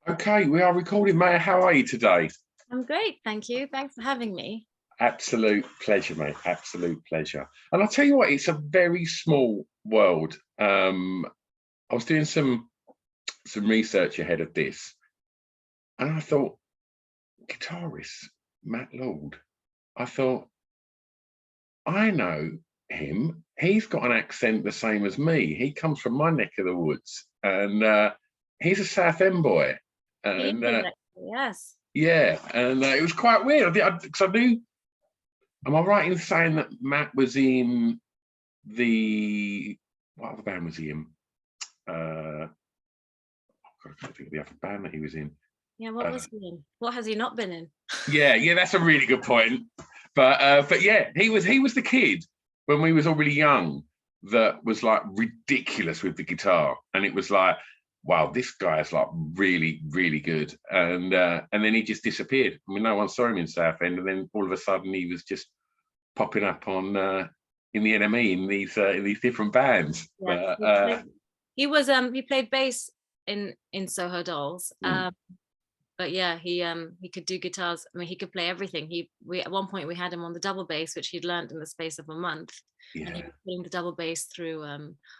Okay, we are recording, Maya. How are you today? I'm great, thank you. Thanks for having me. Absolute pleasure, mate. Absolute pleasure. And I'll tell you what, it's a very small world. I was doing some research ahead of this, and I thought, guitarist Matt Lord. I thought, I know him. He's got an accent the same as me. He comes from my neck of the woods, and he's a South End boy. He And is actually, yes. yeah, and it was quite weird because I knew. Am I right in saying that Matt was in what other band was he in? I can't think of the other band that he was in. Yeah, what was he in? What has he not been in? Yeah, that's a really good point. But yeah, he was the kid when we was all really young that was like ridiculous with the guitar, and it was like, wow, this guy is like really, really good. And then he just disappeared. I mean, no one saw him in Southend, and then all of a sudden he was just popping up on in the NME in these different bands. Yeah, he played bass in Soho Dolls. But yeah, he could do guitars. I mean, he could play everything. We at one point we had him on the double bass, which he'd learned in the space of a month. Yeah. And he was putting the double bass through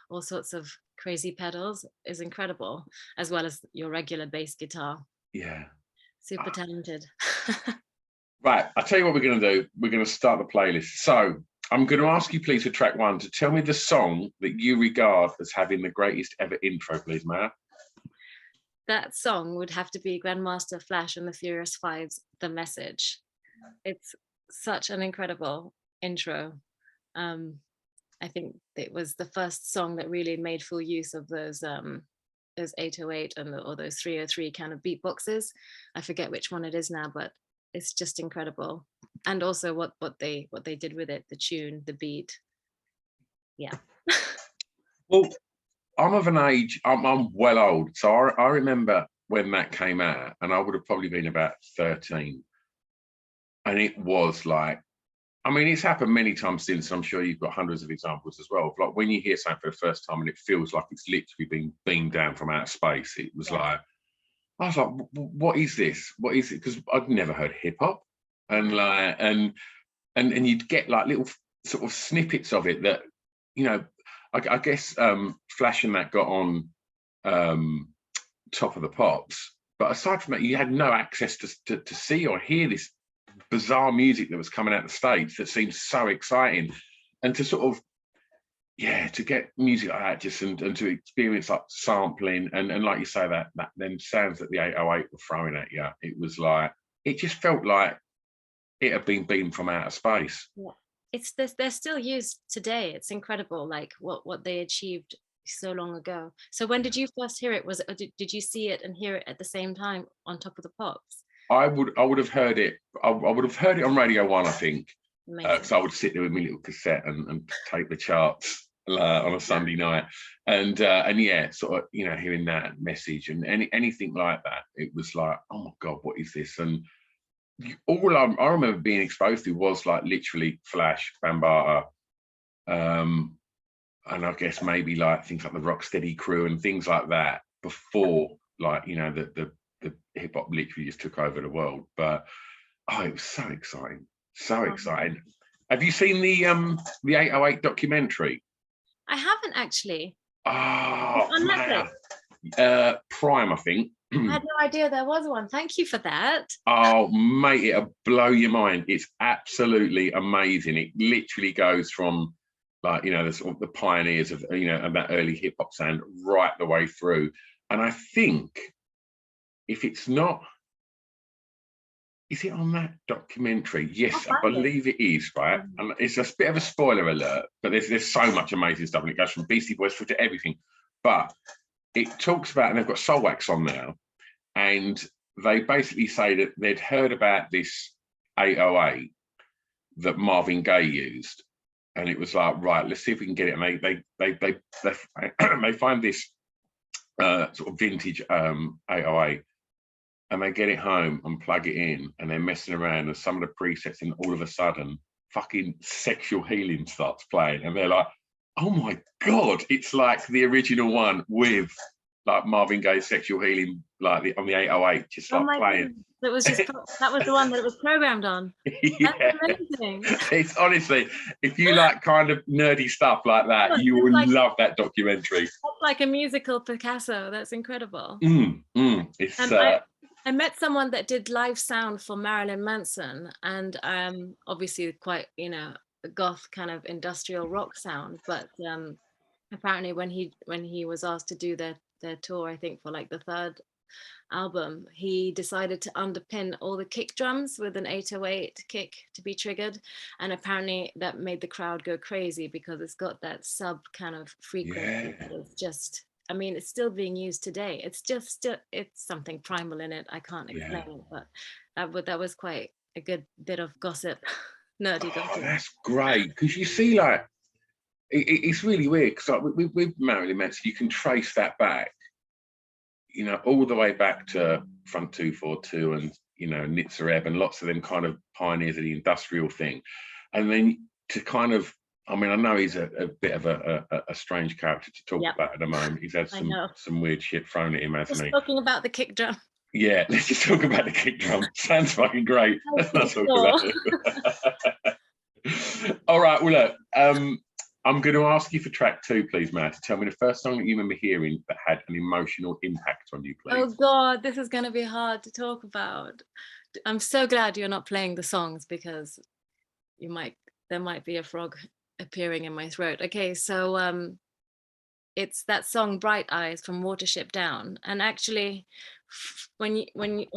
all sorts of crazy pedals. Is incredible, as well as your regular bass guitar. Yeah. Super talented. Right, I'll tell you what we're going to do. We're going to start the playlist. So I'm going to ask you, please, for track one, to tell me the song that you regard as having the greatest ever intro, please, Maya. That song would have to be Grandmaster Flash and the Furious Five's The Message. It's such an incredible intro. I think it was the first song that really made full use of those 808 or those 303 kind of beatboxes. I forget which one it is now, but it's just incredible. And also what they did with it, the tune, the beat. Yeah. Well, I'm of an age, I'm well old. So I remember when that came out, and I would have probably been about 13. And it was like, I mean, it's happened many times since. I'm sure you've got hundreds of examples as well. Like when you hear something for the first time and it feels like it's literally being beamed down from outer space. It was like, I was like, what is this? What is it? Because I'd never heard hip hop. And like, and you'd get like little sort of snippets of it that, you know, I guess Flash and that got on Top of the Pops, but aside from that, you had no access to see or hear this bizarre music that was coming out of the States that seemed so exciting, and to sort of, yeah, to get music like that, just and to experience like sampling and like you say, that then sounds that the 808 were throwing at you. It was like, it just felt like it had been beamed from outer space. Yeah. They're still used today. It's incredible, like what they achieved so long ago. So when did you first hear it? Was it, or did you see it and hear it at the same time on Top of the Pops? I would have heard it. I would have heard it on Radio 1, I think. So I would sit there with my little cassette and take the charts on a Sunday night, and yeah, sort of, you know, hearing that message and anything like that. It was like, oh my God, what is this? And all I remember being exposed to was like literally Flash, Bambaataa, and I guess maybe like things like the Rocksteady Crew and things like that before, like, you know, the hip hop literally just took over the world. But oh, it was so exciting, so exciting. Have you seen the 808 documentary? I haven't actually. Oh, on Netflix? Prime, I think. I had no idea there was one. Thank you for that. Oh, mate, it'll blow your mind. It's absolutely amazing. It literally goes from, like, you know, the sort of the pioneers of, you know, of that early hip hop sound right the way through. And I think if it's not, is it on that documentary? Yes, I believe it is, right? And it's a bit of a spoiler alert, but there's so much amazing stuff, and it goes from Beastie Boys through to everything. But it talks about, and they've got Soul Wax on now, and they basically say that they'd heard about this 808 that Marvin Gaye used, and it was like, right, let's see if we can get it. And they find this sort of vintage 808, and they get it home and plug it in, and they're messing around with some of the presets, and all of a sudden, fucking Sexual Healing starts playing, and they're like, oh my God, it's like the original one with like Marvin Gaye's Sexual Healing, like on the 808, just Oh like my playing. goodness. It was just that was the one that it was programmed on. Yeah, That's amazing. it's honestly, if you like kind of nerdy stuff like that, Look, you it's will like, love that documentary. that's like a musical Picasso. That's incredible. It's And I met someone that did live sound for Marilyn Manson, and obviously quite, you know, a goth kind of industrial rock sound. But apparently when he was asked to do their tour, I think for like the third album, he decided to underpin all the kick drums with an 808 kick to be triggered, and apparently that made the crowd go crazy because it's got that sub kind of frequency that is just, I mean, it's still being used today. It's just still, it's something primal in it. I can't explain it, but that was quite a good bit of gossip. Nerdy gossip. That's great, because you see, like, it's really weird, because like with Marilyn Manson, you can trace that back, you know, all the way back to Front 242 and, you know, Nitzer Ebb and lots of them kind of pioneers of the industrial thing. And then to kind of, I mean, I know he's a bit of a strange character to talk about at the moment. He's had some weird shit thrown at him, hasn't he? Talking about the kick drum. Yeah, let's just talk about the kick drum. Sounds fucking great. Let's not talk about it. All right, well, look, I'm going to ask you for track 2, please, Matt, to tell me the first song that you remember hearing that had an emotional impact on you, please. Oh God, this is going to be hard to talk about. I'm so glad you're not playing the songs, because there might be a frog appearing in my throat. Okay, so it's that song Bright Eyes from Watership Down. And actually, when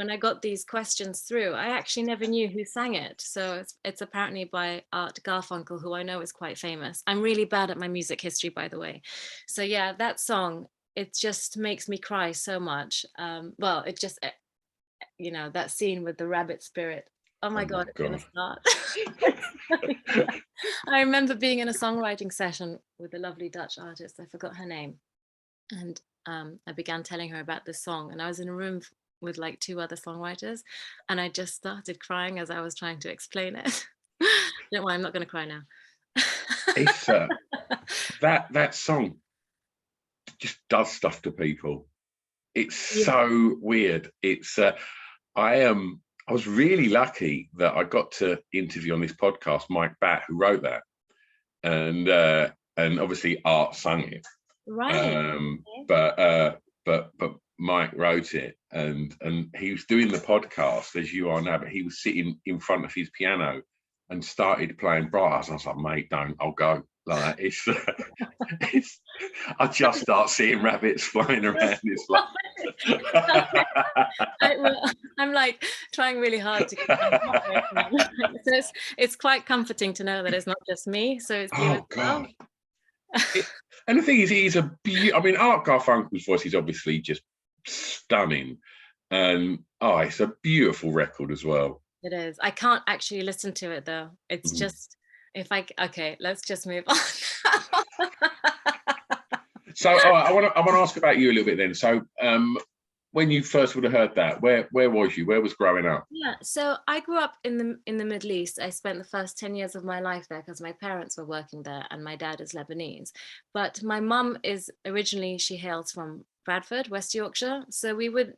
I got these questions through, I actually never knew who sang it. So it's apparently by Art Garfunkel, who I know is quite famous. I'm really bad at my music history, by the way. So yeah, that song, it just makes me cry so much. Well, it just, you know, that scene with the rabbit spirit. Oh my God, it's gonna start. I remember being in a songwriting session with a lovely Dutch artist, I forgot her name. And I began telling her about this song, and I was in a room with like 2 other songwriters, and I just started crying as I was trying to explain it. Don't worry, I'm not gonna cry now. It's that song just does stuff to people. It's so weird. It's I was really lucky that I got to interview on this podcast Mike Batt, who wrote that, and obviously Art sung it, Right. but Mike wrote it, and he was doing the podcast as you are now, but he was sitting in front of his piano and started playing Bright Eyes. I was like, mate, don't, I'll go. Like it's I just start seeing rabbits flying around. It's like I'm like trying really hard to so it's quite comforting to know that it's not just me. So it's you. God. And the thing is, he's I mean, Art Garfunkel's voice is obviously just stunning, and it's a beautiful record as well. It is. I can't actually listen to it though. It's just okay, let's just move on. So I want to ask about you a little bit then. So when you first would have heard that, where was you? Where was growing up? Yeah, so I grew up in the Middle East. I spent the first 10 years of my life there because my parents were working there, and my dad is Lebanese. But my mum is originally, she hails from Bradford, West Yorkshire. So we would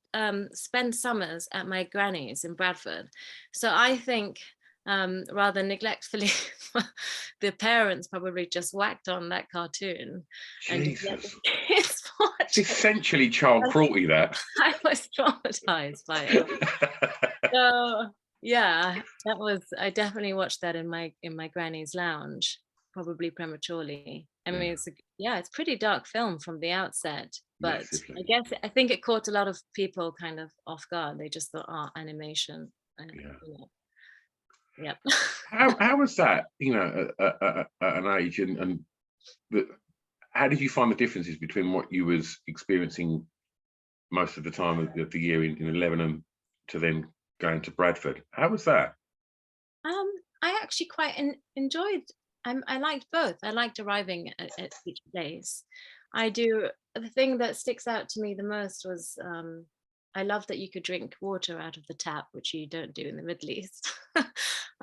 spend summers at my granny's in Bradford. So I think rather neglectfully, the parents probably just whacked on that cartoon. Jesus. And it's essentially child cruelty, that. I was traumatized by it. So yeah, I definitely watched that in my granny's lounge, probably prematurely. I mean, it's pretty dark film from the outset, but massively. I think it caught a lot of people kind of off guard. They just thought, animation. Yep. How was that, you know, at an age, and how did you find the differences between what you was experiencing most of the time of the year in Lebanon to then going to Bradford? How was that? I actually quite enjoyed. I liked both. I liked arriving at each place. The thing that sticks out to me the most was I love that you could drink water out of the tap, which you don't do in the Middle East.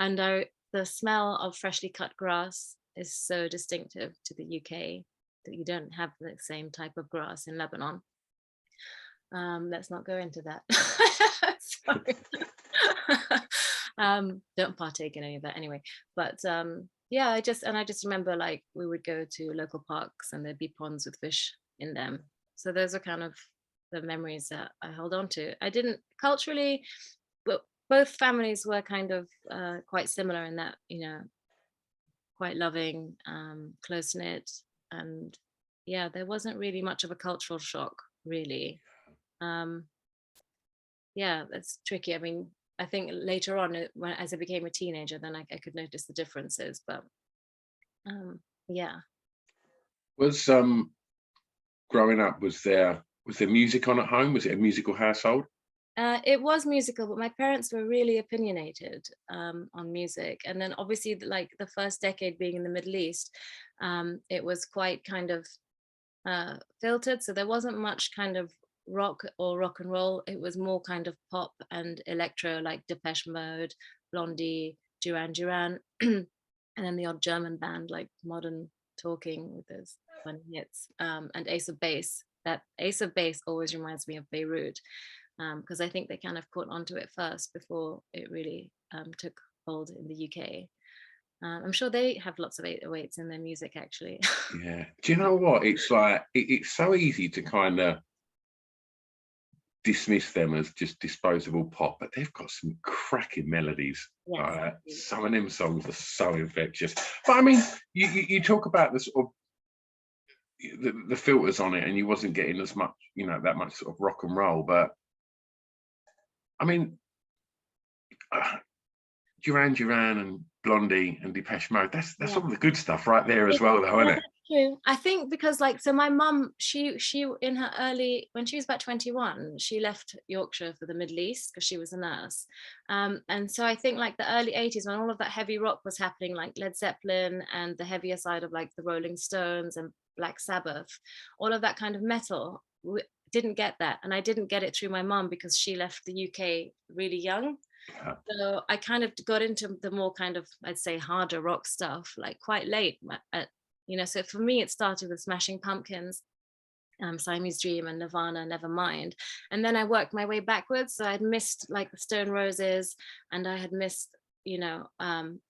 And the smell of freshly cut grass is so distinctive to the UK that you don't have the same type of grass in Lebanon. Let's not go into that. Sorry. Don't partake in any of that anyway. But yeah, I just remember like we would go to local parks and there'd be ponds with fish in them. So those are kind of the memories that I hold on to. I didn't culturally, but both families were kind of quite similar in that, you know, quite loving, close knit, and yeah, there wasn't really much of a cultural shock, really. Um, yeah, that's tricky. I mean, I think later on, when as I became a teenager, then I could notice the differences. But yeah, Was growing up, was there music on at home? Was it a musical household? it was musical, but my parents were really opinionated on music. And then obviously, like the first decade being in the Middle East, it was quite kind of filtered. So there wasn't much kind of rock or rock and roll. It was more kind of pop and electro, like Depeche Mode, Blondie, Duran Duran, and then the odd German band like Modern Talking with those funny hits, and Ace of Base. That Ace of Base always reminds me of Beirut, because I think they kind of caught onto it first before it really took hold in the UK. I'm sure they have lots of 808s in their music, actually. Yeah. Do you know what? It's like it's so easy to kind of dismiss them as just disposable pop, but they've got some cracking melodies. Yes. Some of them songs are so infectious. But I mean, you talk about the sort of the filters on it, and you wasn't getting as much, you know, that much sort of rock and roll. But I mean, uh, Duran Duran and Blondie and Depeche Mode, that's Yeah. all the good stuff right there as well, though, Yeah, isn't it? that's true. I think because like so my mum, she in her early when she was about 21, she left Yorkshire for the Middle East because she was a nurse. And so I think like the early 80s when all of that heavy rock was happening, like Led Zeppelin and the heavier side of like the Rolling Stones and Black Sabbath, all of that kind of metal, didn't get that. And I didn't get it through my mum because she left the UK really young. Yeah. So I kind of got into the more kind of, I'd say, harder rock stuff like quite late. You know, so for me, it started with Smashing Pumpkins, Siamese Dream, and Nirvana, Nevermind, and then I worked my way backwards. So I'd missed like the Stone Roses, and I had missed, you know,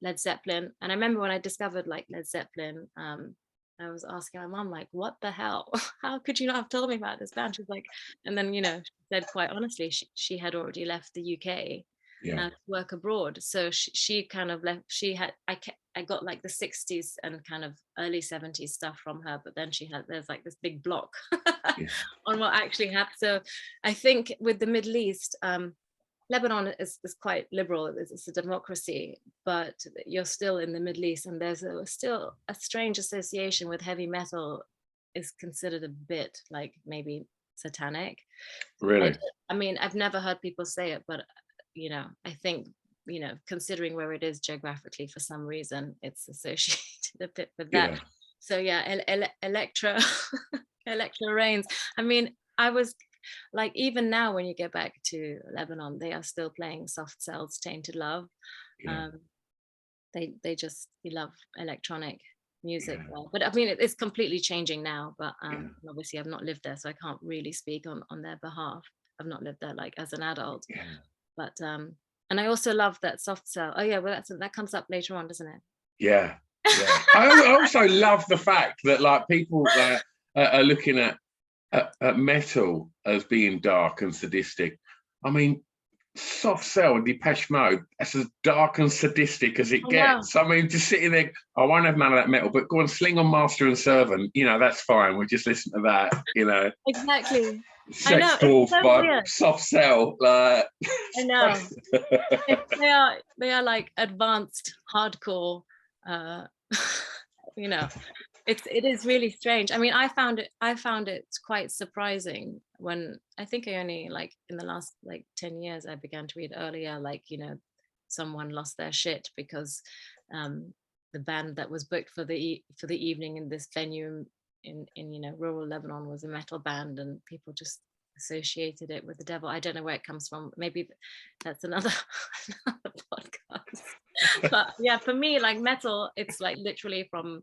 Led Zeppelin. And I remember when I discovered like Led Zeppelin, I was asking my mom like, "What the hell? How could you not have told me about this band?" She's like, and then you know, she said quite honestly, she had already left the UK Yeah. to work abroad. So she kind of left. She had I got like the 60s and kind of early 70s stuff from her, but then there's like this big block Yeah. on what actually happened. So I think with the Middle East, Lebanon is quite liberal. It's a democracy, but you're still in the Middle East, and there's still a strange association with heavy metal. Is considered a bit like maybe satanic. I, Really? I mean, I've never heard people say it, but you know, I think, you know, considering where it is geographically, for some reason, it's associated a bit with that. Yeah. So yeah, electro, electro reigns. I mean, I was like, even now when you go back to Lebanon, they are still playing Soft Cell's Tainted Love. Yeah. Um, they just love electronic music Yeah. there. But I mean, it's completely changing now. But Yeah. obviously, I've not lived there, so I can't really speak on their behalf. I've not lived there like as an adult. Yeah. But and I also love that Soft Cell. Oh yeah, well that comes up later on, doesn't it? Yeah. Yeah. I also love the fact that like people are looking at metal as being dark and sadistic. I mean, Soft Cell and Depeche Mode, that's as dark and sadistic as it I know. gets. I mean, just sitting there, I won't have none of that metal, but go on, sling on Master and Servant, you know, that's fine. We'll just listen to that, you know. Exactly. I know. Sex It's Dwarf so by weird. Soft Cell. Like, I know. They are like advanced hardcore. Uh, you know, it is really strange. I mean, I found it quite surprising when I think I only like in the last like 10 years I began to read earlier, like, you know, someone lost their shit because the band that was booked for for the evening in this venue in you know, rural Lebanon was a metal band, and people just associated it with the devil. I don't know where it comes from. Maybe that's another, another podcast. But yeah, for me, like metal, it's like literally from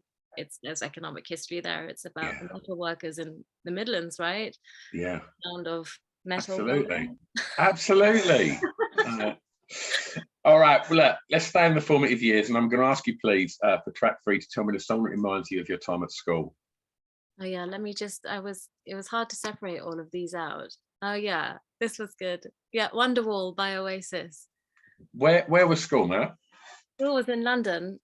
there's economic history there. It's about yeah, the metal workers in the Midlands, right? yeah, Sound of metal. Absolutely. Absolutely. Uh, all right. Well, look, let's stay in the formative years. And I'm going to ask you, please, for track 3 to tell me the song that reminds you of your time at school. Oh yeah, let me just, it was hard to separate all of these out. Oh yeah, this was good. Yeah, Wonderwall by Oasis. Where was school, Matt? School was in London.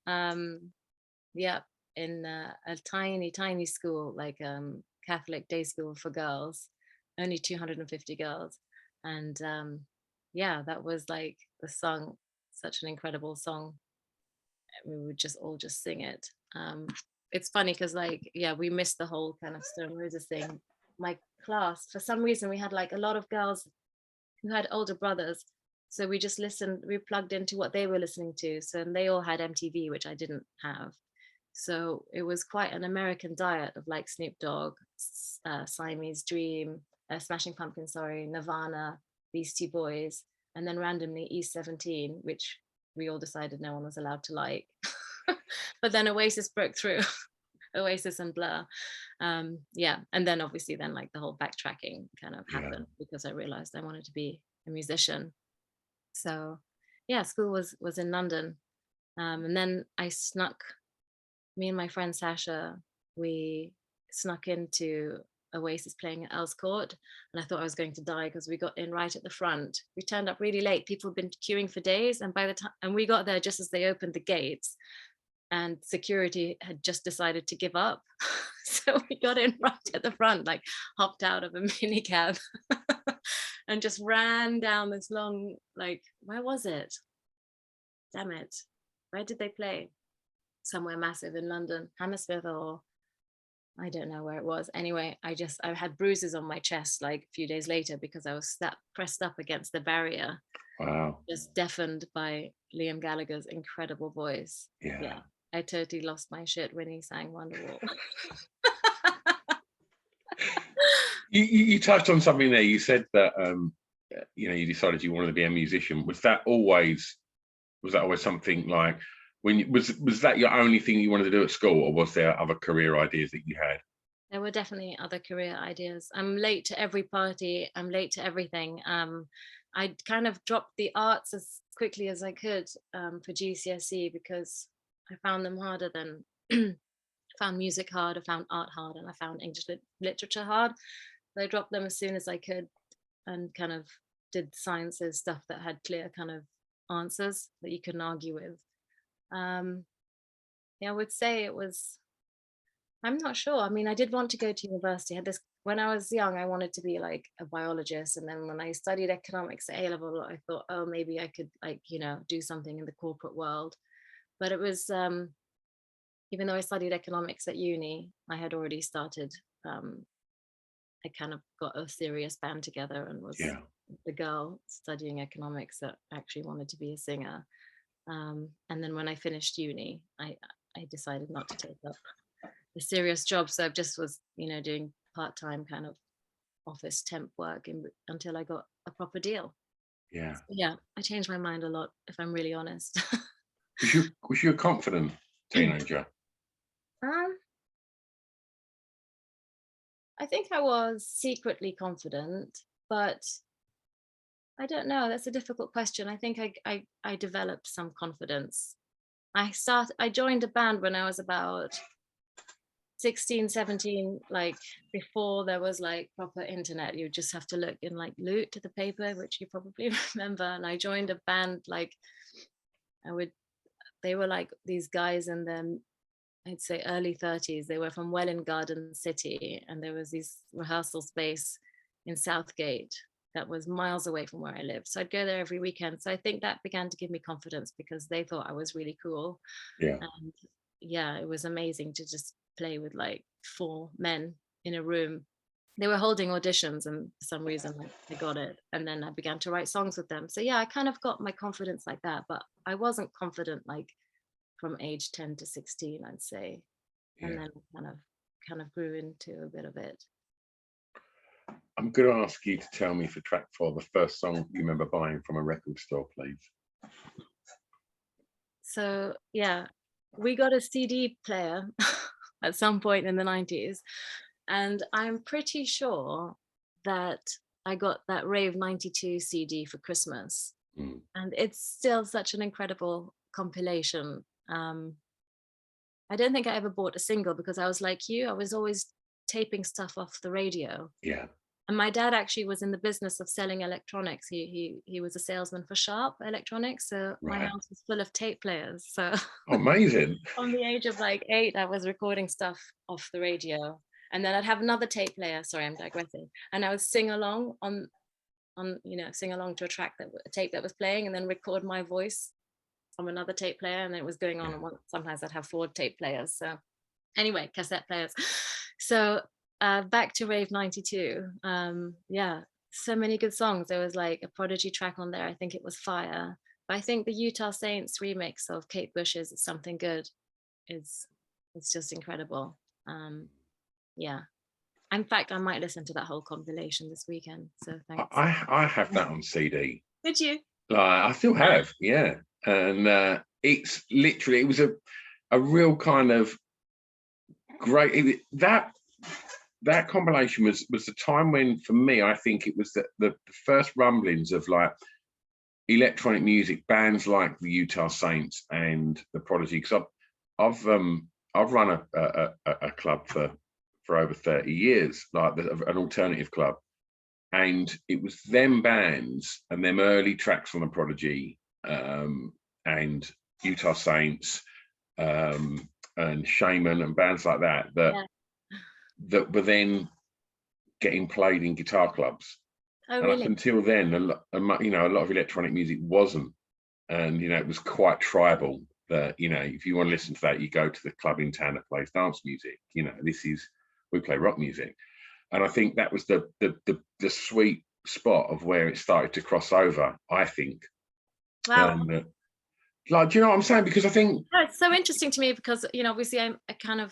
Yeah, in a tiny school, like Catholic day school for girls, only 250 girls. And yeah, that was like the song, such an incredible song. We would just all just sing it. It's funny because like, yeah, we missed the whole kind of Stone Roses thing. My class, for some reason, we had like a lot of girls who had older brothers. So we just listened, we plugged into what they were listening to. So and they all had MTV, which I didn't have. So it was quite an American diet of like Snoop Dogg, Siamese Dream, Smashing Pumpkins, sorry, Nirvana, Beastie Boys, and then randomly East 17, which we all decided no one was allowed to like. But then Oasis broke through. Oasis and Blur. Yeah, and then obviously then like the whole backtracking kind of happened because I realized I wanted to be a musician. So yeah, school was in London. And then I snuck, me and my friend Sasha, we snuck into Oasis playing at Earl's Court, and I thought I was going to die because we got in right at the front. We turned up really late. People had been queuing for days, and by the time, and we got there just as they opened the gates, and security had just decided to give up. So we got in right at the front, like hopped out of a minicab and just ran down this long, like, where was it? Damn it. Where did they play? Somewhere massive in London, Hammersmith, or I don't know where it was. Anyway, I had bruises on my chest like a few days later because I was pressed up against the barrier. Wow. Just deafened by Liam Gallagher's incredible voice. Yeah. I totally lost my shit when he sang Wonderwall. You touched on something there. You said that you decided you wanted to be a musician. Was that always something like was that your only thing you wanted to do at school, or was there other career ideas that you had? There were definitely other career ideas. I'm late to every party. I'm late to everything. I kind of dropped the arts as quickly as I could for GCSE because I found them harder than found music hard, I found art hard, and I found English literature hard. So I dropped them as soon as I could and kind of did sciences stuff that had clear kind of answers that you couldn't argue with. Yeah, I would say it was, I'm not sure. I mean, I did want to go to university. I had this, when I was young, I wanted to be like a biologist. And then when I studied economics at A-level, I thought, oh, maybe I could like, do something in the corporate world. But it was, even though I studied economics at uni, I had already started, I kind of got a serious band together and was the girl studying economics that actually wanted to be a singer. And then when I finished uni, I decided not to take up a serious job. So I just was, doing part-time kind of office temp work until I got a proper deal. Yeah. So yeah, I changed my mind a lot, if I'm really honest. Was you a confident teenager? I think I was secretly confident, but I don't know. That's a difficult question. I think I developed some confidence. I joined a band when I was about 16, 17, like before there was like proper internet. You just have to look in like Loot to the paper, which you probably remember. And I joined a band like they were like these guys in their, I'd say early 30s. They were from Welwyn Garden City, and there was this rehearsal space in Southgate that was miles away from where I lived. So I'd go there every weekend. So I think that began to give me confidence because they thought I was really cool. Yeah. And yeah, it was amazing to just play with like 4 men in a room. They were holding auditions, and for some reason I got it. And then I began to write songs with them. So yeah, I kind of got my confidence like that, but I wasn't confident like from age 10 to 16, I'd say. And then kind of grew into a bit of it. I'm going to ask you to tell me for track 4 the first song you remember buying from a record store, please. So yeah, we got a CD player at some point in the 90s, and I'm pretty sure that I got that Rave 92 CD for Christmas, Mm. and it's still such an incredible compilation. I don't think I ever bought a single because I was like you, I was always taping stuff off the radio. Yeah. And my dad actually was in the business of selling electronics. He was a salesman for Sharp Electronics. So my Right. house was full of tape players. So Amazing. from the age of like 8, I was recording stuff off the radio. And then I'd have another tape player. Sorry, I'm digressing. And I would sing along sing along to a tape that was playing, and then record my voice from another tape player, and it was going on. Yeah. And sometimes I'd have 4 tape players. So anyway, cassette players. So back to Rave 92. Yeah, so many good songs. There was like a Prodigy track on there. I think it was Fire. But I think the Utah Saints remix of Kate Bush's Something Good is it's just incredible. Yeah. In fact, I might listen to that whole compilation this weekend. So thanks. I have that on CD. Did you? Like, I still have, yeah. And it's literally, it was a real kind of great, that compilation was the time when, for me, I think it was the first rumblings of like electronic music, bands like the Utah Saints and the Prodigy. Because I've run a club for over 30 years, like an alternative club. And it was them bands and them early tracks from the Prodigy and Utah Saints and Shaman and bands like that that were then getting played in guitar clubs. Oh, and really? up until then, a lot of electronic music wasn't, and it was quite tribal. That if you want to listen to that, you go to the club in town that plays dance music. We play rock music. And I think that was the sweet spot of where it started to cross over, I think. Wow. And, do you know what I'm saying? Because I think it's so interesting to me because obviously I didn't know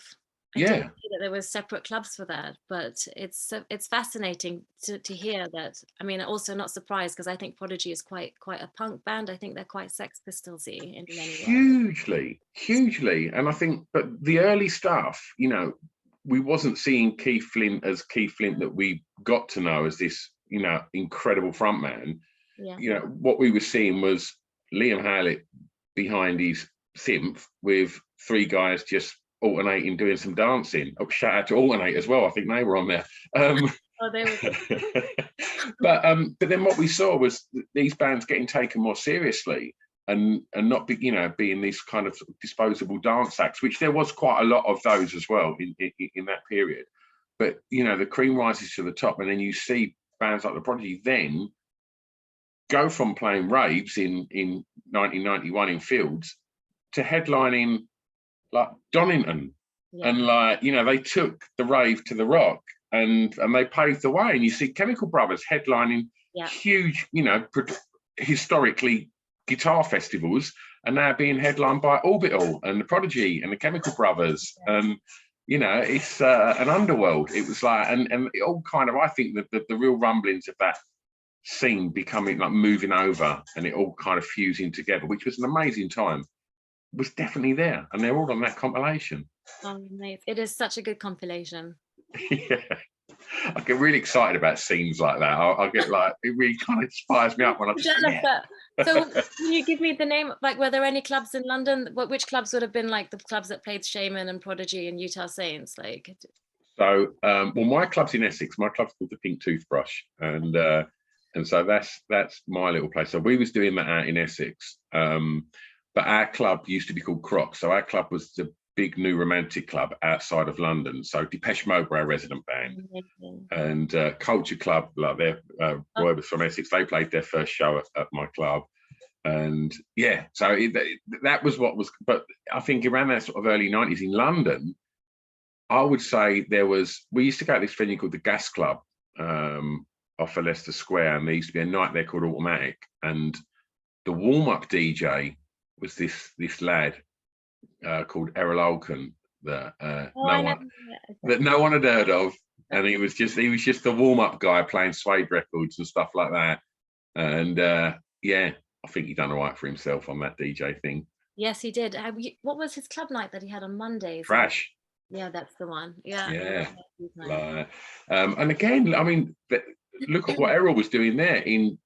that there were separate clubs for that, but it's fascinating to hear that. I mean, also not surprised because I think Prodigy is quite a punk band. I think they're quite Sex Pistols-y in many ways. Hugely. And I think, but the early stuff, we wasn't seeing Keith Flint as Keith Flint that we got to know as this, incredible frontman. Yeah. What we were seeing was Liam Howlett behind his synth with 3 guys just alternating, doing some dancing. Oh, shout out to Alternate as well. I think they were on there. Oh, they were. But then what we saw was these bands getting taken more seriously. And not being these kind of disposable dance acts, which there was quite a lot of those as well in that period. But the cream rises to the top, and then you see bands like the Prodigy then go from playing raves in 1991 in Fields to headlining like Donington, and they took the rave to the rock, and they paved the way. And you see Chemical Brothers headlining huge, historically guitar festivals, and now being headlined by Orbital and the Prodigy and the Chemical Brothers. It's an underworld. It was like, and it all kind of, I think that the real rumblings of that scene becoming like moving over and it all kind of fusing together, which was an amazing time, was definitely there, and they're all on that compilation. Oh, nice. It is such a good compilation. Yeah. I get really excited about scenes like that. I get like, it really kind of inspires me up when I just So can you give me the name, like were there any clubs in London? Which clubs would have been like the clubs that played Shaman and Prodigy and Utah Saints? Like, so my club's in Essex. My club's called the Pink Toothbrush, and so that's my little place. So we was doing that out in Essex, but our club used to be called Croc. So our club was the big New Romantic club outside of London. So Depeche Mode were our resident band, and Culture Club, like Roy was from Essex. They played their first show at my club, and so that was what was. But I think around that sort of early 90s in London, I would say we used to go to this venue called the Gas Club off of Leicester Square, and there used to be a night there called Automatic, and the warm-up DJ was this lad called Errol Olken that no one had heard of, and he was just the warm-up guy playing Suede records and stuff like that. And I think he done all right for himself on that DJ thing. Yes, he did. What was his club night that he had on Mondays? Crash. Yeah, that's the one. Yeah. And again, I mean, look at what Errol was doing there in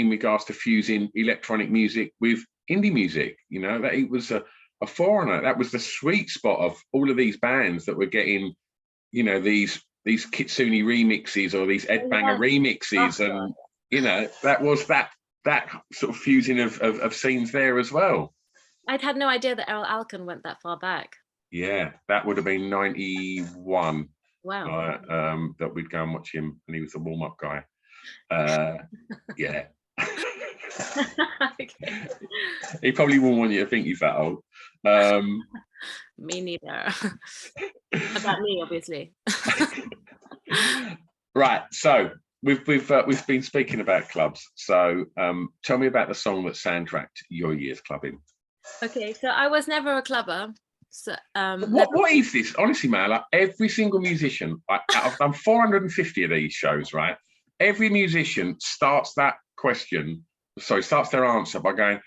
regards to fusing electronic music with indie music. You know, that it was a foreigner. That was the sweet spot of all of these bands that were getting, you know, these Kitsune remixes or these Ed Banger remixes, and you know, that was that sort of fusing of scenes there as well. I'd had no idea that Errol Alkan went that far back. Yeah, that would have been 91. Wow. That we'd go and watch him, and he was the warm-up guy. Yeah. Okay. He probably wouldn't want you to think he's that old. Me neither. About me, obviously. Right, so we've been speaking about clubs. So tell me about the song that soundtracked your years clubbing. Okay, so I was never a clubber. So what is this? Honestly, man, like every single musician, I've done 450 of these shows, right? Every musician starts their answer by going,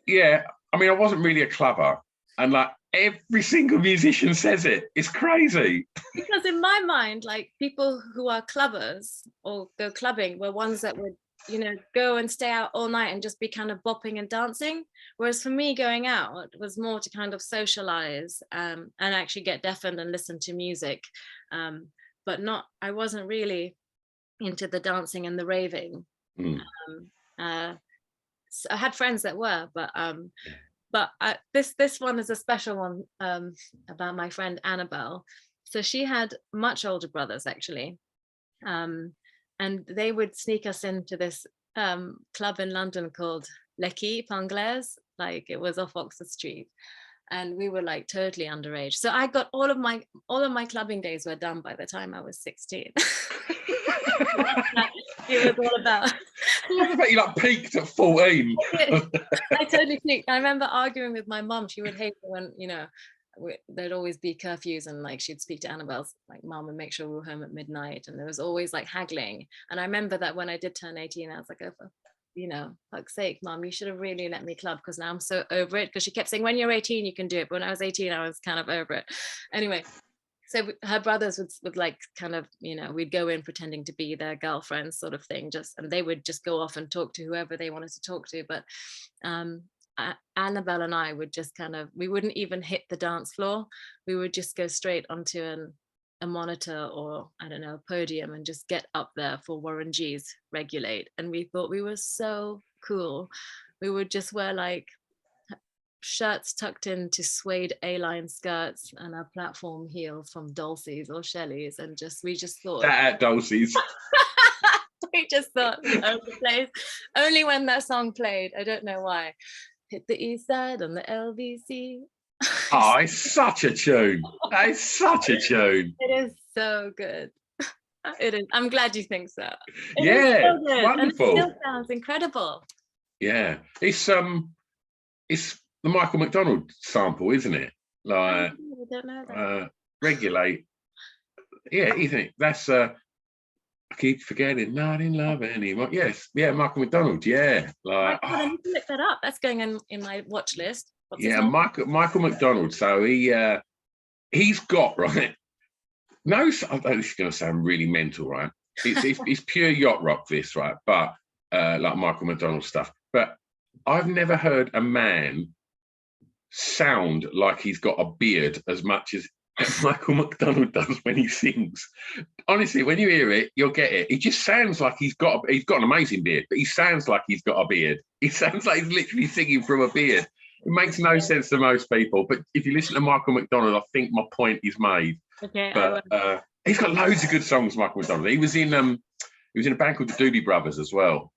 yeah, I mean, I wasn't really a clubber. And like every single musician says it. It's crazy. Because in my mind, like people who are clubbers or go clubbing were ones that would, you know, go and stay out all night and just be kind of bopping and dancing. Whereas for me, going out was more to kind of socialize and actually get deafened and listen to music. But I wasn't really into the dancing and the raving. So I had friends that were, but this one is a special one about my friend Annabelle. So she had much older brothers actually, and they would sneak us into this club in London called L'Equipe Anglaise, like it was off Oxford Street, and we were like totally underage. So I got all of my clubbing days were done by the time I was 16. It was all about. I bet you like peaked at 14. I totally peaked. I remember arguing with my mum. She would hate it when, you know, there'd always be curfews, and like she'd speak to Annabelle's like mum and make sure we were home at midnight, and there was always like haggling. And I remember that when I did turn 18, I was like, oh, for, you know, fuck's sake, mum, you should have really let me club, because now I'm so over it. Because she kept saying, when you're 18 you can do it, but when I was 18 I was kind of over it anyway. So her brothers would like kind of, you know, we'd go in pretending to be their girlfriends sort of thing, and they would just go off and talk to whoever they wanted to talk to. But Annabelle and I would just kind of, we wouldn't even hit the dance floor. We would just go straight onto a monitor or, I don't know, a podium, and just get up there for Warren G's Regulate. And we thought we were so cool. We would just wear like shirts tucked into suede A-line skirts and a platform heel from Dulce's or Shelley's, and we just thought at Dulce's. we just thought we owned the place. Only when that song played, I don't know why. Hit the East Side on the LBC. Oh, it's such a tune. It's such a tune. It is so good. It is. I'm glad you think so. Yeah, so good. wonderful. And it still sounds incredible. Yeah, it's the Michael McDonald sample, isn't it? Like, I don't know that. Regulate. Yeah, isn't it? That's I keep forgetting, not in love anymore. Yes, yeah, Michael McDonald. Yeah, like. Oh, I need to look that up. That's going in my watch list. What's yeah, Michael McDonald. So he's got right. No, this is going to sound really mental, right? It's pure yacht rock, this, right? But like Michael McDonald stuff. But I've never heard a man sound like he's got a beard as much as Michael McDonald does when he sings. Honestly, when you hear it, you'll get it. He just sounds like he's got an amazing beard, but he sounds like he's got a beard. He sounds like he's literally singing from a beard. It makes no sense to most people, but if you listen to Michael McDonald, I think my point is made. Okay. But he's got loads of good songs, Michael McDonald. He was in a band called the Doobie Brothers as well.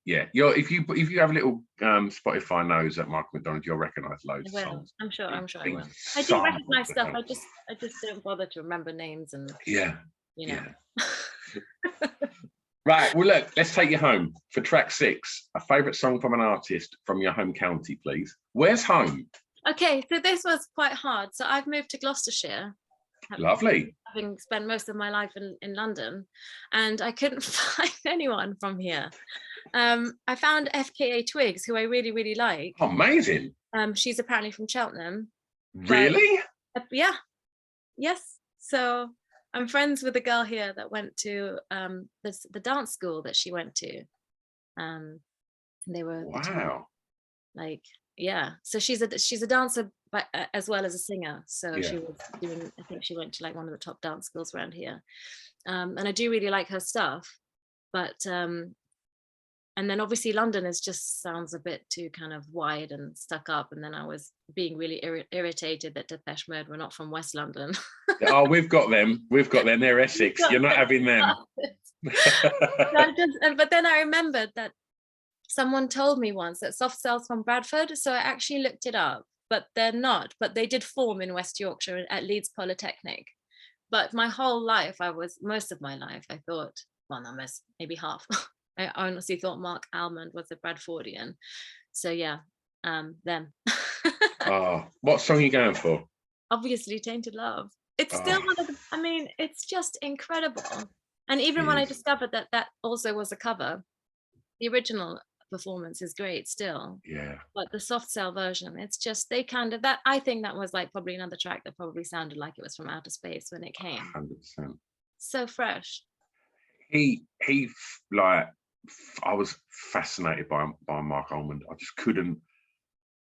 Yeah, if you have a little Spotify nose at Michael McDonald, you'll recognise loads of songs. I'm sure I will. I do recognise stuff. I just don't bother to remember names and you know. Yeah. Right. Well, look, let's take you home for track 6. A favourite song from an artist from your home county, please. Where's home? Okay, so this was quite hard. So I've moved to Gloucestershire. Lovely. Having spent most of my life in London, and I couldn't find anyone from here. I found FKA Twigs, who I really, really like. Oh, amazing. She's apparently from Cheltenham. Really? Yeah. Yes. So I'm friends with a girl here that went to the dance school that she went to. And they were the top, Wow. like, yeah. So she's a dancer, but as well as a singer. So Yeah. she was doing. I think she went to like one of the top dance schools around here. And I do really like her stuff, but and then obviously London is just sounds a bit too kind of wide and stuck up. And then I was being really irritated that Depeche Mode were not from West London. Oh, we've got them. We've got them. They're Essex. You're not having them. But then I remembered that someone told me once that Soft Cell's from Bradford, so I actually looked it up, but they're not. But they did form in West Yorkshire at Leeds Polytechnic. But my whole life, most of my life, I thought, well, no, maybe half. I honestly thought Mark Almond was a Bradfordian. So yeah, them. Oh, what song are you going for? Obviously, Tainted Love. It's still Oh, one of the, I mean, it's just incredible. And even it when I is. discovered that that also was a cover, the original performance is great still. Yeah, But the Soft Cell version, it's just they kind of that. I think that was like probably another track that probably sounded like it was from outer space when it came. 100%. So fresh. He like, I was fascinated by Mark Almond. I just couldn't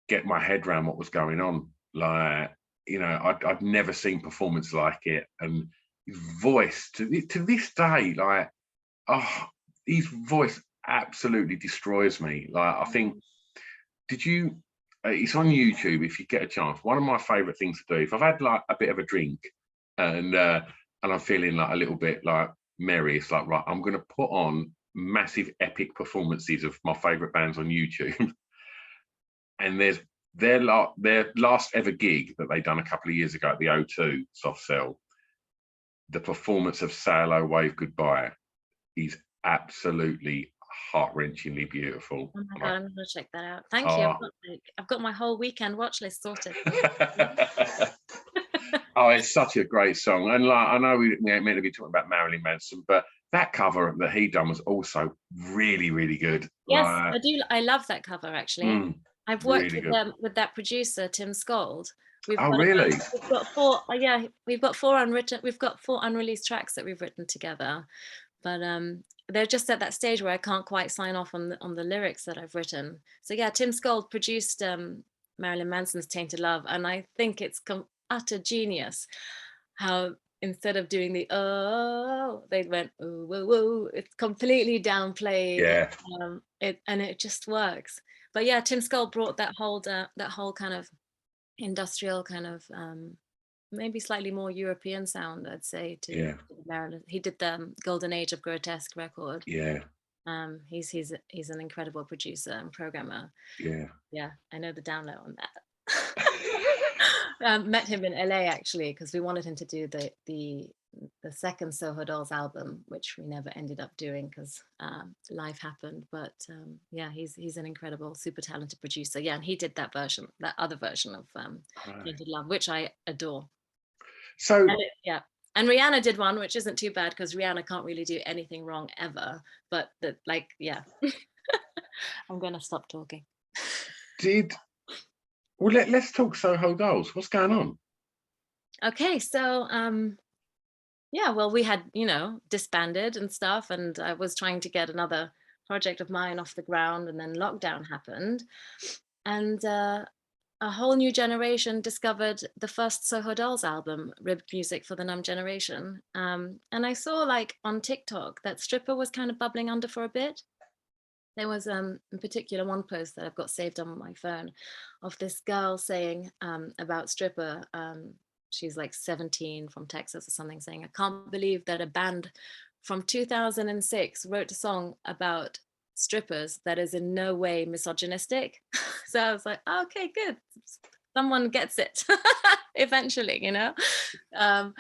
get my head around what was going on. Like, you know, I'd never seen performance like it, and his voice to this day, like, oh, his voice absolutely destroys me. Like, I think, did you? It's on YouTube if you get a chance. One of my favorite things to do if I've had like a bit of a drink and I'm feeling like a little bit like merry, it's like, right, I'm going to put on massive epic performances of my favorite bands on YouTube. And there's their last ever gig that they done a couple of years ago at the O2 Soft Cell. The performance of Sail O Wave Goodbye is absolutely heart-wrenchingly beautiful. Oh my God, I'm gonna check that out. Thank you. Oh. I've got my whole weekend watch list sorted. Oh, it's such a great song. And like, I know we ain't meant to be talking about Marilyn Manson, but that cover that he done was also really, really good. Yes, Like, I do. I love that cover actually. I've worked really with good. them with that producer Tim Skold. We've Oh, got really? we've got four. Yeah, we've got four unwritten. We've got four unreleased tracks that we've written together, but they're just at that stage where I can't quite sign off on the lyrics that I've written. So yeah, Tim Skold produced Marilyn Manson's "Tainted Love," and I think it's utter genius how instead of doing the oh, they went ooh, woo, woo. It's completely downplayed. Yeah. It just works. But yeah, Tim Skull brought that whole kind of industrial kind of maybe slightly more European sound, I'd say, to Yeah. Marilyn. He did the Golden Age of Grotesque record. Yeah. He's an incredible producer and programmer. Yeah. Yeah, I know the download on that. Met him in LA actually because we wanted him to do the second Soho Dolls album, which we never ended up doing because life happened. But yeah, he's an incredible, super talented producer. Yeah, and he did that other version of Tainted Love, which I adore. So yeah, and Rihanna did one, which isn't too bad because Rihanna can't really do anything wrong ever. But yeah, I'm gonna stop talking. let's talk Soho Dolls. What's going on? Okay, so yeah, well, we had, disbanded and stuff, and I was trying to get another project of mine off the ground, and then lockdown happened, and a whole new generation discovered the first Soho Dolls album, Ribbed Music for the Numb Generation, and I saw like on TikTok that Stripper was kind of bubbling under for a bit. There was in particular one post that I've got saved on my phone of this girl saying about Stripper. She's like 17 from Texas or something, saying, I can't believe that a band from 2006 wrote a song about strippers that is in no way misogynistic. So I was like, oh, okay, good. Someone gets it eventually, and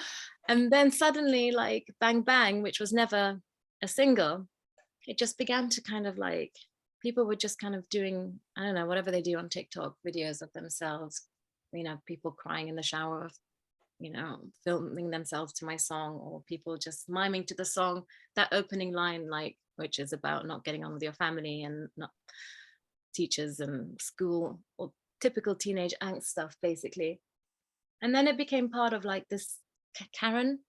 then suddenly like Bang Bang, which was never a single, it just began to kind of like, people were just kind of doing, I don't know, whatever they do on TikTok, videos of themselves, people crying in the shower, filming themselves to my song, or people just miming to the song, that opening line, like, which is about not getting on with your family and not teachers and school, or typical teenage angst stuff, basically. And then it became part of like this Karen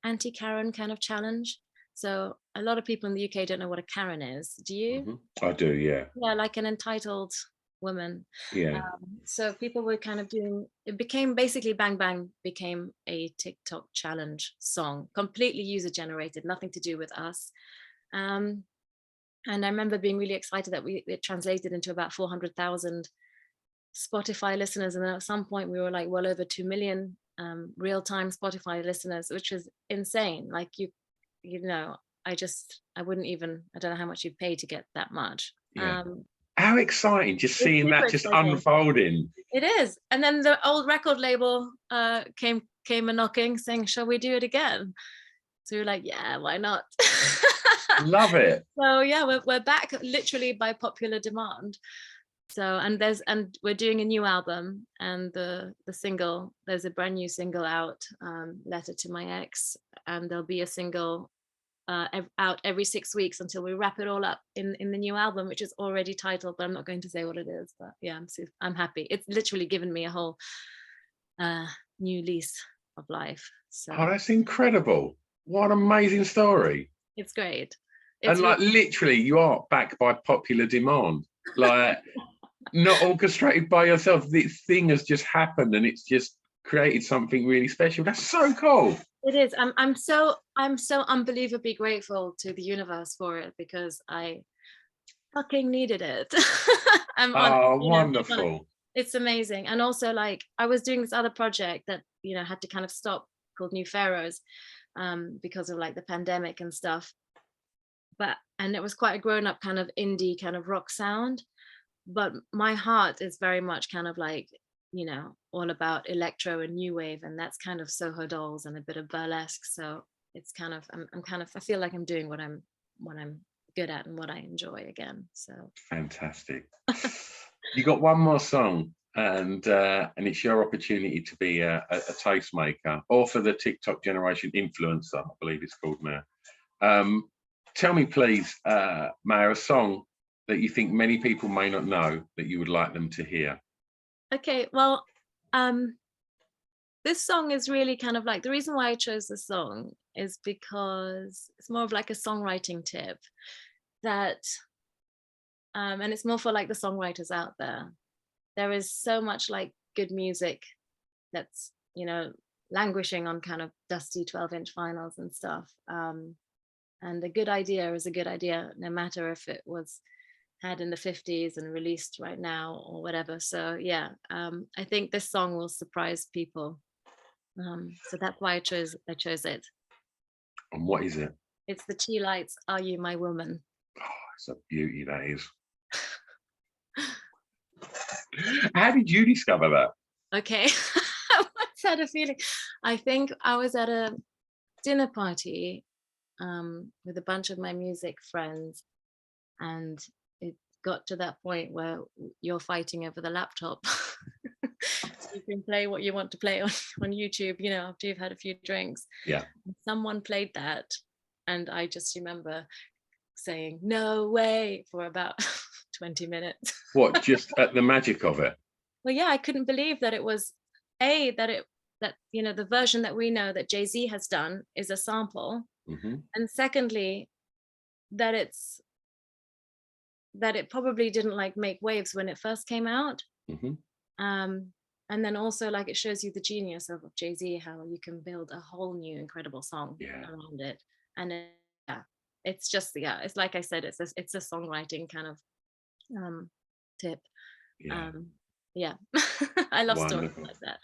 anti-Karen kind of challenge. So a lot of people in the UK don't know what a Karen is. Do you? I do, yeah. Yeah, like an entitled woman. Yeah. So people were kind of doing, it became basically Bang Bang became a TikTok challenge song, completely user generated, nothing to do with us. And I remember being really excited that it translated into about 400,000 Spotify listeners. And then at some point we were like well over 2 million real-time Spotify listeners, which was insane. Like you know, I wouldn't even, I don't know how much you'd pay to get that much. Yeah. How exciting, just It's seeing super that just exciting. unfolding. It is. And then the old record label came a knocking saying, shall we do it again? So we're like, yeah, why not? Love it. So yeah, we're back literally by popular demand. So and we're doing a new album, and the single, there's a brand new single out, Letter to My Ex, and there'll be a single out every 6 weeks until we wrap it all up in the new album, which is already titled, but I'm not going to say what it is. But yeah, I'm happy. It's literally given me a whole new lease of life. So Oh, that's incredible. What an amazing story. it's great. And like literally you are back by popular demand, like not orchestrated by yourself. This thing has just happened and it's just created something really special. That's so cool. It is. I'm so unbelievably grateful to the universe for it, because I fucking needed it. Wonderful. It's amazing. And also, like, I was doing this other project that had to kind of stop, called New Pharaohs, because of like the pandemic and stuff. And it was quite a grown-up kind of indie kind of rock sound. But my heart is very much kind of like, all about electro and new wave, and that's kind of Soho Dolls and a bit of burlesque. So it's kind of, I feel like I'm doing what I'm good at and what I enjoy again. So fantastic. You got one more song, and it's your opportunity to be a tastemaker, or for the TikTok generation, influencer, I believe it's called now. Tell me, please, Maya, a song that you think many people may not know that you would like them to hear. Okay, well, this song is really kind of like, the reason why I chose this song is because it's more of like a songwriting tip that, and it's more for like the songwriters out there. There is so much like good music that's, languishing on kind of dusty 12-inch vinyls and stuff. And a good idea is a good idea, no matter if it was had in the 50s and released right now or whatever. So yeah, I think this song will surprise people. So that's why I chose it. And what is it? It's the Chi Lights, Are You My Woman? Oh, it's a beauty, that is. How did you discover that? Okay, I once had a feeling. I think I was at a dinner party with a bunch of my music friends, and it got to that point where you're fighting over the laptop. So you can play what you want to play on YouTube, after you've had a few drinks. Yeah. Someone played that, and I just remember saying "no way" for about 20 minutes. What, just at the magic of it? Well, yeah, I couldn't believe that it was that the version that we know that Jay-Z has done is a sample, and secondly, that it probably didn't like make waves when it first came out. And then also, like, it shows you the genius of Jay-Z, how you can build a whole new incredible song around it. And it's just, it's like I said, it's a songwriting kind of tip. I love stories like that.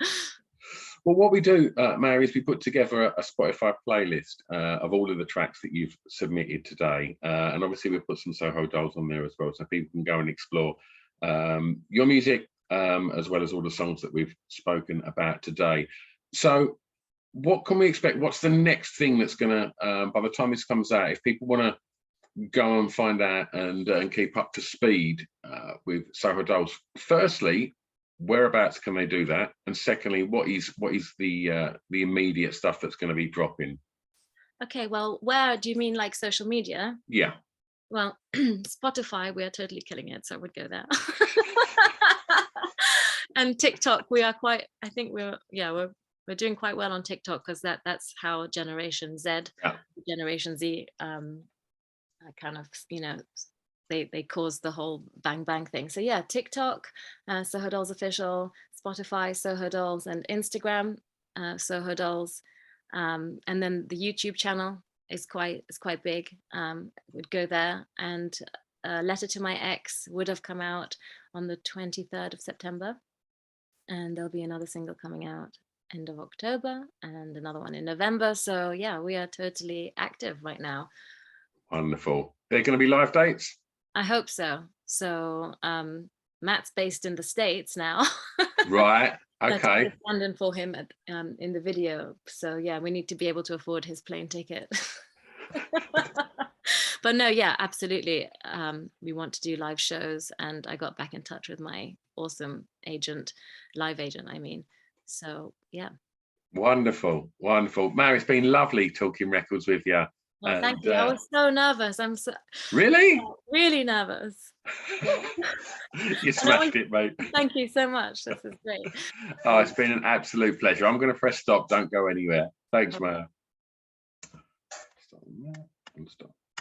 Well, what we do, Mary, is we put together a Spotify playlist of all of the tracks that you've submitted today. And obviously we've put some Soho Dolls on there as well, so people can go and explore your music, as well as all the songs that we've spoken about today. So what can we expect? What's the next thing that's going to, by the time this comes out, if people want to go and find out and keep up to speed with Soho Dolls, firstly, whereabouts can they do that? And secondly, what is the immediate stuff that's going to be dropping? Okay, well, where do you mean, like social media? Yeah. Well, Spotify, we are totally killing it, so I would go there. And TikTok, we are quite, I think we're we're doing quite well on TikTok, because that's how Generation Z, Yeah. Generation Z, kind of, you know, they caused the whole bang bang thing. So yeah, TikTok, Soho Dolls Official, Spotify, Soho Dolls, and Instagram, Soho Dolls, and then the YouTube channel is quite big. Would go there, and Letter to My Ex would have come out on the 23rd of September, and there'll be another single coming out end of October and another one in November. So yeah, we are totally active right now. Wonderful. They're going to be live dates? I hope so. So Matt's based in the States now. Right. I Okay. took London for him at, in the video. So yeah, we need to be able to afford his plane ticket. But no, yeah, absolutely. We want to do live shows, and I got back in touch with my awesome agent, live agent, I mean. So yeah. Wonderful, wonderful. Mary, it's been lovely talking records with you. Well, thank you. I was so nervous. I'm so really nervous. You smashed it, mate. Thank you so much. This is great. Oh, it's been an absolute pleasure. I'm going to press stop. Don't go anywhere. Thanks, Mary. Stop.